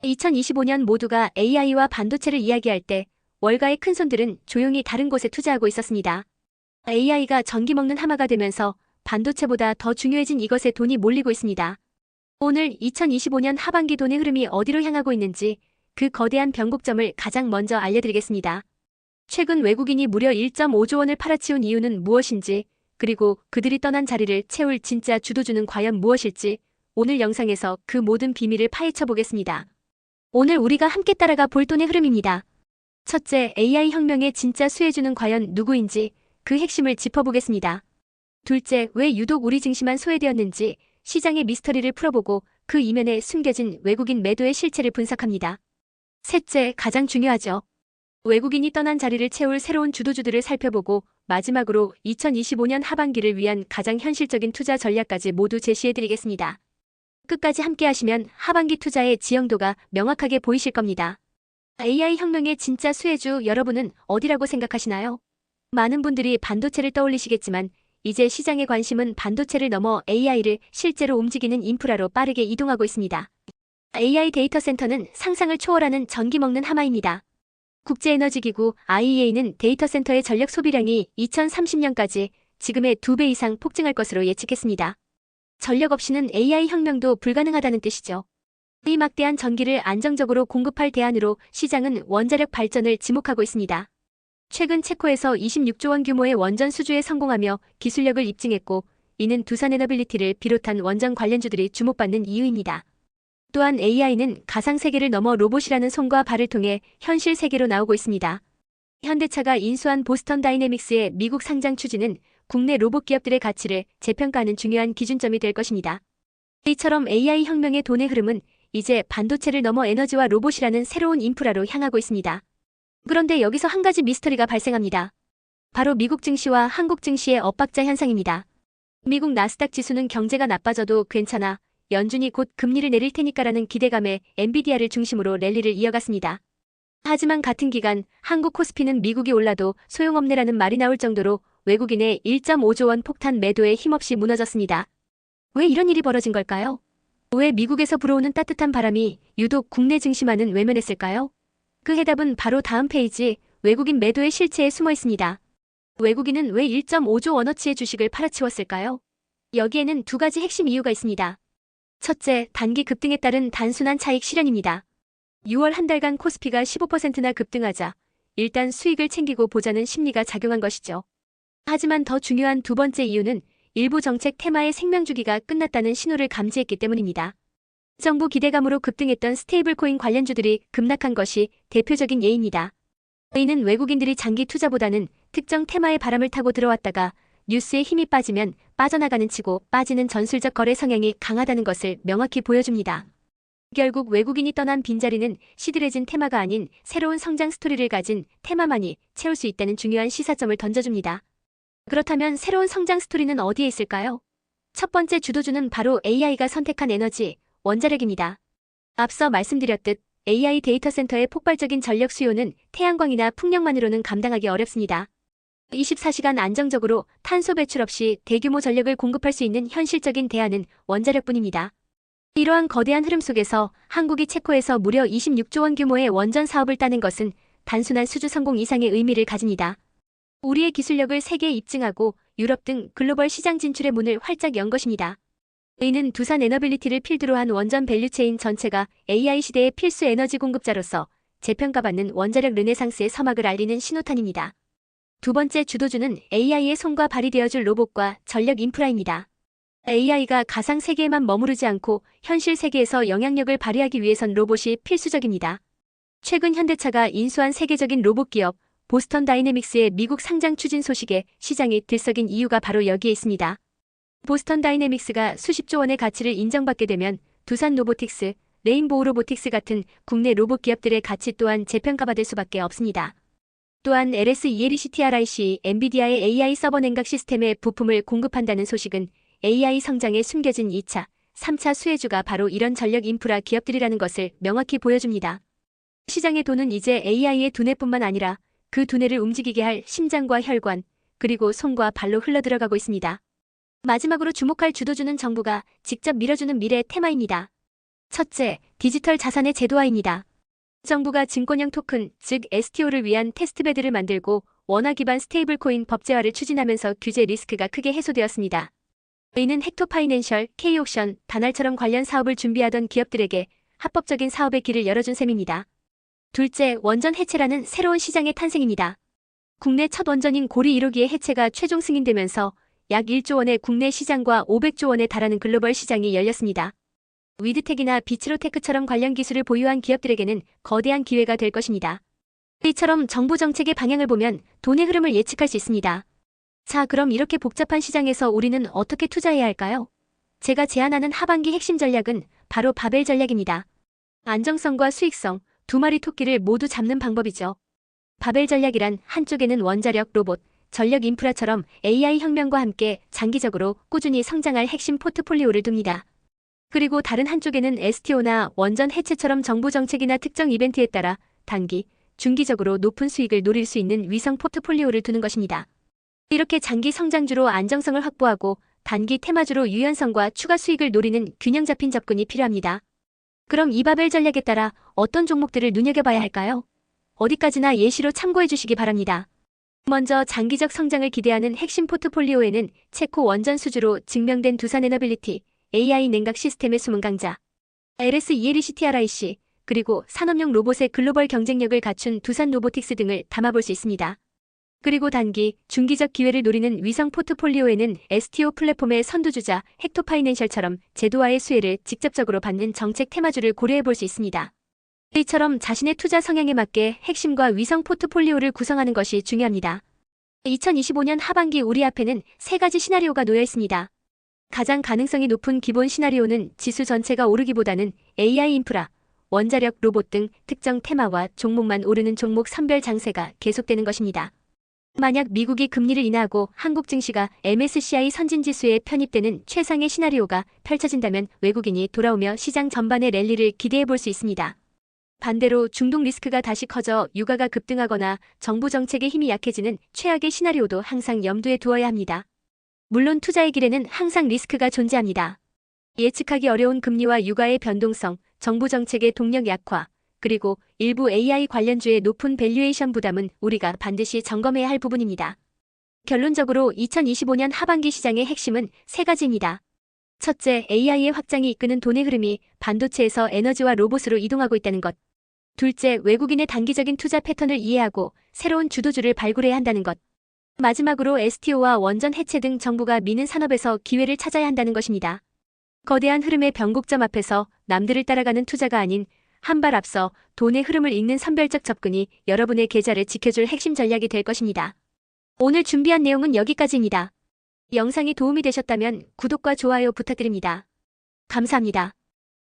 2025년 모두가 AI와 반도체를 이야기할 때 월가의 큰손들은 조용히 다른 곳에 투자하고 있었습니다. AI가 전기 먹는 하마가 되면서 반도체보다 더 중요해진 이것에 돈이 몰리고 있습니다. 오늘 2025년 하반기 돈의 흐름이 어디로 향하고 있는지 그 거대한 변곡점을 가장 먼저 알려드리겠습니다. 최근 외국인이 무려 1.5조 원을 팔아치운 이유는 무엇인지, 그리고 그들이 떠난 자리를 채울 진짜 주도주는 과연 무엇일지 오늘 영상에서 그 모든 비밀을 파헤쳐 보겠습니다. 오늘 우리가 함께 따라가 볼 돈의 흐름입니다. 첫째, AI 혁명의 진짜 수혜주는 과연 누구인지 그 핵심을 짚어보겠습니다. 둘째, 왜 유독 우리 증시만 소외되었는지 시장의 미스터리를 풀어보고 그 이면에 숨겨진 외국인 매도의 실체를 분석합니다. 셋째, 가장 중요하죠. 외국인이 떠난 자리를 채울 새로운 주도주들을 살펴보고 마지막으로 2025년 하반기를 위한 가장 현실적인 투자 전략까지 모두 제시해드리겠습니다. 끝까지 함께 하시면 하반기 투자의 지형도가 명확하게 보이실 겁니다. AI 혁명의 진짜 수혜주 여러분은 어디라고 생각하시나요? 많은 분들이 반도체를 떠올리시겠지만 이제 시장의 관심은 반도체를 넘어 AI를 실제로 움직이는 인프라로 빠르게 이동하고 있습니다. AI 데이터 센터는 상상을 초월하는 전기 먹는 하마입니다. 국제에너지기구 IEA는 데이터 센터의 전력 소비량이 2030년까지 지금의 2배 이상 폭증할 것으로 예측했습니다. 전력 없이는 AI 혁명도 불가능하다는 뜻이죠. 이 막대한 전기를 안정적으로 공급할 대안으로 시장은 원자력 발전을 지목하고 있습니다. 최근 체코에서 26조 원 규모의 원전 수주에 성공하며 기술력을 입증했고, 이는 두산에너빌리티를 비롯한 원전 관련주들이 주목받는 이유입니다. 또한 AI는 가상세계를 넘어 로봇이라는 손과 발을 통해 현실 세계로 나오고 있습니다. 현대차가 인수한 보스턴 다이내믹스의 미국 상장 추진은 국내 로봇 기업들의 가치를 재평가하는 중요한 기준점이 될 것입니다. 이처럼 AI 혁명의 돈의 흐름은 이제 반도체를 넘어 에너지와 로봇이라는 새로운 인프라로 향하고 있습니다. 그런데 여기서 한 가지 미스터리가 발생합니다. 바로 미국 증시와 한국 증시의 엇박자 현상입니다. 미국 나스닥 지수는 경제가 나빠져도 괜찮아, 연준이 곧 금리를 내릴 테니까라는 기대감에 엔비디아를 중심으로 랠리를 이어갔습니다. 하지만 같은 기간 한국 코스피는 미국이 올라도 소용없네라는 말이 나올 정도로 외국인의 1.5조 원 폭탄 매도에 힘없이 무너졌습니다. 왜 이런 일이 벌어진 걸까요? 왜 미국에서 불어오는 따뜻한 바람이 유독 국내 증시만은 외면했을까요? 그 해답은 바로 다음 페이지 외국인 매도의 실체에 숨어 있습니다. 외국인은 왜 1.5조 원어치의 주식을 팔아치웠을까요? 여기에는 두 가지 핵심 이유가 있습니다. 첫째, 단기 급등에 따른 단순한 차익 실현입니다. 6월 한 달간 코스피가 15%나 급등하자 일단 수익을 챙기고 보자는 심리가 작용한 것이죠. 하지만 더 중요한 두 번째 이유는 일부 정책 테마의 생명주기가 끝났다는 신호를 감지했기 때문입니다. 정부 기대감으로 급등했던 스테이블코인 관련주들이 급락한 것이 대표적인 예입니다. 이는 외국인들이 장기 투자보다는 특정 테마의 바람을 타고 들어왔다가 뉴스에 힘이 빠지면 빠져나가는 치고 빠지는 전술적 거래 성향이 강하다는 것을 명확히 보여줍니다. 결국 외국인이 떠난 빈자리는 시들해진 테마가 아닌 새로운 성장 스토리를 가진 테마만이 채울 수 있다는 중요한 시사점을 던져줍니다. 그렇다면 새로운 성장 스토리는 어디에 있을까요? 첫 번째 주도주는 바로 AI가 선택한 에너지, 원자력입니다. 앞서 말씀드렸듯 AI 데이터 센터의 폭발적인 전력 수요는 태양광이나 풍력만으로는 감당하기 어렵습니다. 24시간 안정적으로 탄소 배출 없이 대규모 전력을 공급할 수 있는 현실적인 대안은 원자력뿐입니다. 이러한 거대한 흐름 속에서 한국이 체코에서 무려 26조 원 규모의 원전 사업을 따낸 것은 단순한 수주 성공 이상의 의미를 가집니다. 우리의 기술력을 세계에 입증하고 유럽 등 글로벌 시장 진출의 문을 활짝 연 것입니다. 이는 두산에너빌리티를 필두로 한 원전 밸류체인 전체가 AI 시대의 필수 에너지 공급자로서 재평가받는 원자력 르네상스의 서막을 알리는 신호탄입니다. 두 번째 주도주는 AI의 손과 발이 되어줄 로봇과 전력 인프라입니다. AI가 가상 세계에만 머무르지 않고 현실 세계에서 영향력을 발휘하기 위해선 로봇이 필수적입니다. 최근 현대차가 인수한 세계적인 로봇 기업 보스턴 다이내믹스의 미국 상장 추진 소식에 시장이 들썩인 이유가 바로 여기에 있습니다. 보스턴 다이내믹스가 수십조 원의 가치를 인정받게 되면 두산 로보틱스, 레인보우 로보틱스 같은 국내 로봇 기업들의 가치 또한 재평가받을 수밖에 없습니다. 또한 LS ELECTRIC, 엔비디아의 AI 서버 냉각 시스템에 부품을 공급한다는 소식은 AI 성장에 숨겨진 2차, 3차 수혜주가 바로 이런 전력 인프라 기업들이라는 것을 명확히 보여줍니다. 시장의 돈은 이제 AI의 두뇌뿐만 아니라 그 두뇌를 움직이게 할 심장과 혈관, 그리고 손과 발로 흘러들어가고 있습니다. 마지막으로 주목할 주도주는 정부가 직접 밀어주는 미래 테마입니다. 첫째, 디지털 자산의 제도화입니다. 정부가 증권형 토큰, 즉 STO를 위한 테스트베드를 만들고 원화 기반 스테이블코인 법제화를 추진하면서 규제 리스크가 크게 해소되었습니다. 이는 헥토파이낸셜, K옥션, 다날처럼 관련 사업을 준비하던 기업들에게 합법적인 사업의 길을 열어준 셈입니다. 둘째, 원전 해체라는 새로운 시장의 탄생입니다. 국내 첫 원전인 고리 1호기의 해체가 최종 승인되면서 약 1조 원의 국내 시장과 500조 원에 달하는 글로벌 시장이 열렸습니다. 위드텍이나 비츠로테크처럼 관련 기술을 보유한 기업들에게는 거대한 기회가 될 것입니다. 이처럼 정부 정책의 방향을 보면 돈의 흐름을 예측할 수 있습니다. 자, 그럼 이렇게 복잡한 시장에서 우리는 어떻게 투자해야 할까요? 제가 제안하는 하반기 핵심 전략은 바로 바벨 전략입니다. 안정성과 수익성, 두 마리 토끼를 모두 잡는 방법이죠. 바벨 전략이란 한쪽에는 원자력, 로봇, 전력 인프라처럼 AI 혁명과 함께 장기적으로 꾸준히 성장할 핵심 포트폴리오를 둡니다. 그리고 다른 한쪽에는 STO나 원전 해체처럼 정부 정책이나 특정 이벤트에 따라 단기, 중기적으로 높은 수익을 노릴 수 있는 위성 포트폴리오를 두는 것입니다. 이렇게 장기 성장주로 안정성을 확보하고 단기 테마주로 유연성과 추가 수익을 노리는 균형 잡힌 접근이 필요합니다. 그럼 이 바벨 전략에 따라 어떤 종목들을 눈여겨봐야 할까요? 어디까지나 예시로 참고해 주시기 바랍니다. 먼저 장기적 성장을 기대하는 핵심 포트폴리오에는 체코 원전 수주로 증명된 두산에너빌리티, AI 냉각 시스템의 숨은 강자, LS ELECTRIC, 그리고 산업용 로봇의 글로벌 경쟁력을 갖춘 두산 로보틱스 등을 담아볼 수 있습니다. 그리고 단기, 중기적 기회를 노리는 위성 포트폴리오에는 STO 플랫폼의 선두주자 헥토파이낸셜처럼 제도화의 수혜를 직접적으로 받는 정책 테마주를 고려해 볼 수 있습니다. 이처럼 자신의 투자 성향에 맞게 핵심과 위성 포트폴리오를 구성하는 것이 중요합니다. 2025년 하반기 우리 앞에는 세 가지 시나리오가 놓여 있습니다. 가장 가능성이 높은 기본 시나리오는 지수 전체가 오르기보다는 AI 인프라, 원자력, 로봇 등 특정 테마와 종목만 오르는 종목 선별 장세가 계속되는 것입니다. 만약 미국이 금리를 인하하고 한국 증시가 MSCI 선진지수에 편입되는 최상의 시나리오가 펼쳐진다면 외국인이 돌아오며 시장 전반의 랠리를 기대해 볼 수 있습니다. 반대로 중동 리스크가 다시 커져 유가가 급등하거나 정부 정책의 힘이 약해지는 최악의 시나리오도 항상 염두에 두어야 합니다. 물론 투자의 길에는 항상 리스크가 존재합니다. 예측하기 어려운 금리와 유가의 변동성, 정부 정책의 동력 약화, 그리고 일부 AI 관련주의 높은 밸류에이션 부담은 우리가 반드시 점검해야 할 부분입니다. 결론적으로 2025년 하반기 시장의 핵심은 세 가지입니다. 첫째, AI의 확장이 이끄는 돈의 흐름이 반도체에서 에너지와 로봇으로 이동하고 있다는 것. 둘째, 외국인의 단기적인 투자 패턴을 이해하고 새로운 주도주를 발굴해야 한다는 것. 마지막으로 STO와 원전 해체 등 정부가 미는 산업에서 기회를 찾아야 한다는 것입니다. 거대한 흐름의 변곡점 앞에서 남들을 따라가는 투자가 아닌 한 발 앞서 돈의 흐름을 읽는 선별적 접근이 여러분의 계좌를 지켜줄 핵심 전략이 될 것입니다. 오늘 준비한 내용은 여기까지입니다. 영상이 도움이 되셨다면 구독과 좋아요 부탁드립니다. 감사합니다.